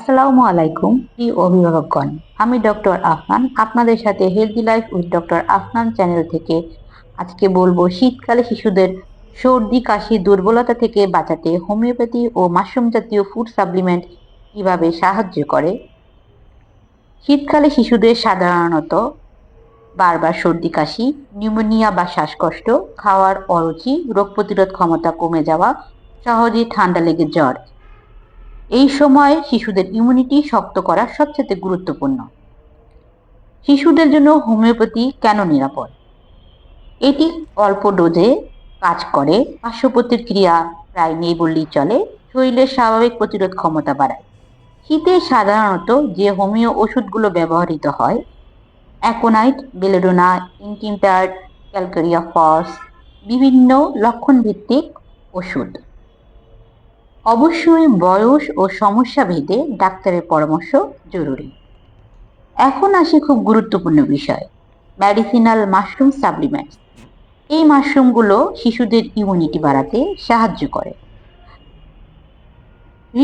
আসসালামু আলাইকুম প্রিয় অভিভাবকগণ। আমি ডক্টর আফনান, আপনাদের সাথে healthy life with doctor Afnan channel থেকে আজকে বলবো শীতকালে শিশুদের সর্দি কাশি দুর্বলতা থেকে বাঁচাতে হোমিওপ্যাথি ও মাশরুম জাতীয় ফুড সাপ্লিমেন্ট কিভাবে সাহায্য করে। শীতকালে শিশুদের সাধারণত বারবার সর্দি কাশি, নিউমোনিয়া বা শ্বাসকষ্ট, খাওয়ার অরুচি, রোগ প্রতিরোধ ক্ষমতা কমে যাওয়া, সহজেই ঠান্ডা লেগে জ্বর, এই সময় শিশুদের ইমিউনিটি শক্ত করা সবচেয়ে গুরুত্বপূর্ণ। শিশুদের জন্য হোমিওপ্যাথি কেন নিরাপদ? এটি অল্প ডোজে কাজ করে, পার্শ্ব প্রতিক্রিয়া প্রায় নেই বললেই চলে, শরীরের স্বাভাবিক প্রতিরোধ ক্ষমতা বাড়ায়। শীতে সাধারণত যে হোমিও ওষুধগুলো ব্যবহৃত হয়, অ্যাকোনাইট, বেলেডোনা, ইনটিমটার, ক্যালকেরিয়া ফস, বিভিন্ন লক্ষণ ভিত্তিক ওষুধ। অবশ্যই বয়স ও সমস্যা ভেদে ডাক্তারের পরামর্শ জরুরি। এখন আসি খুব গুরুত্বপূর্ণ বিষয়, মেডিসিনাল মাশরুম সাপ্লিমেন্টস। এই মাশরুমগুলো শিশুদের ইমিউনিটি বাড়াতে সাহায্য করে।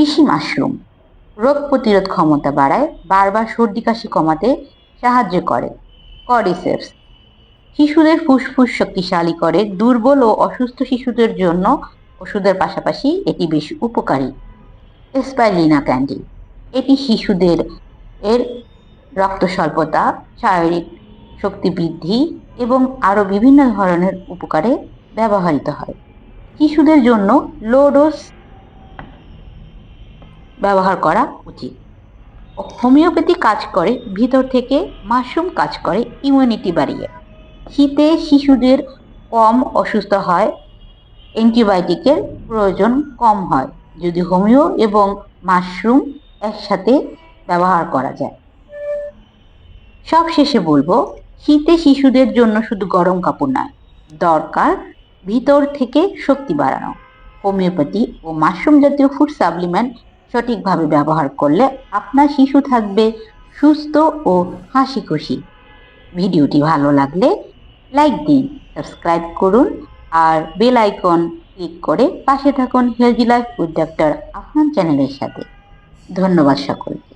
ঋষি মাশরুম রোগ প্রতিরোধ ক্ষমতা বাড়ায়, বারবার সর্দি কাশি কমাতে সাহায্য করে। কর্ডিসেপস শিশুদের ফুসফুস শক্তিশালী করে। দুর্বল ও অসুস্থ শিশুদের জন্য ওষুধের পাশাপাশি এটি বেশি উপকারী। স্পাইরুলিনা ক্যান্ডি এটি শিশুদের রক্ত স্বল্পতা, শারীরিক শক্তি বৃদ্ধি এবং আরও বিভিন্ন ধরনের উপকারে ব্যবহৃত হয়। শিশুদের জন্য লো ডোজ ব্যবহার করা উচিত। হোমিওপ্যাথি কাজ করে ভিতর থেকে, মাশরুম কাজ করে ইমিউনিটি বাড়িয়ে। শীতে শিশুদের কম অসুস্থ হয়, অ্যান্টিবায়োটিকের প্রয়োজন কম হয় যদি হোমিও এবং মাশরুম একসাথে ব্যবহার করা যায়। সব শেষে বলবো, শীতে শিশুদের জন্য শুধু গরম কাপড় নয়, দরকার ভিতর থেকে শক্তি বাড়ানো। হোমিওপ্যাথি ও মাশরুম জাতীয় ফুড সাপ্লিমেন্ট সঠিকভাবে ব্যবহার করলে আপনার শিশু থাকবে সুস্থ ও হাসি খুশি। ভিডিওটি ভালো লাগলে লাইক দিন, সাবস্ক্রাইব করুন আর বেল আইকন ক্লিক করে পাশে থাকুন healthy life with doctor Afnan চ্যানেলের সাথে। ধন্যবাদ সকলকে।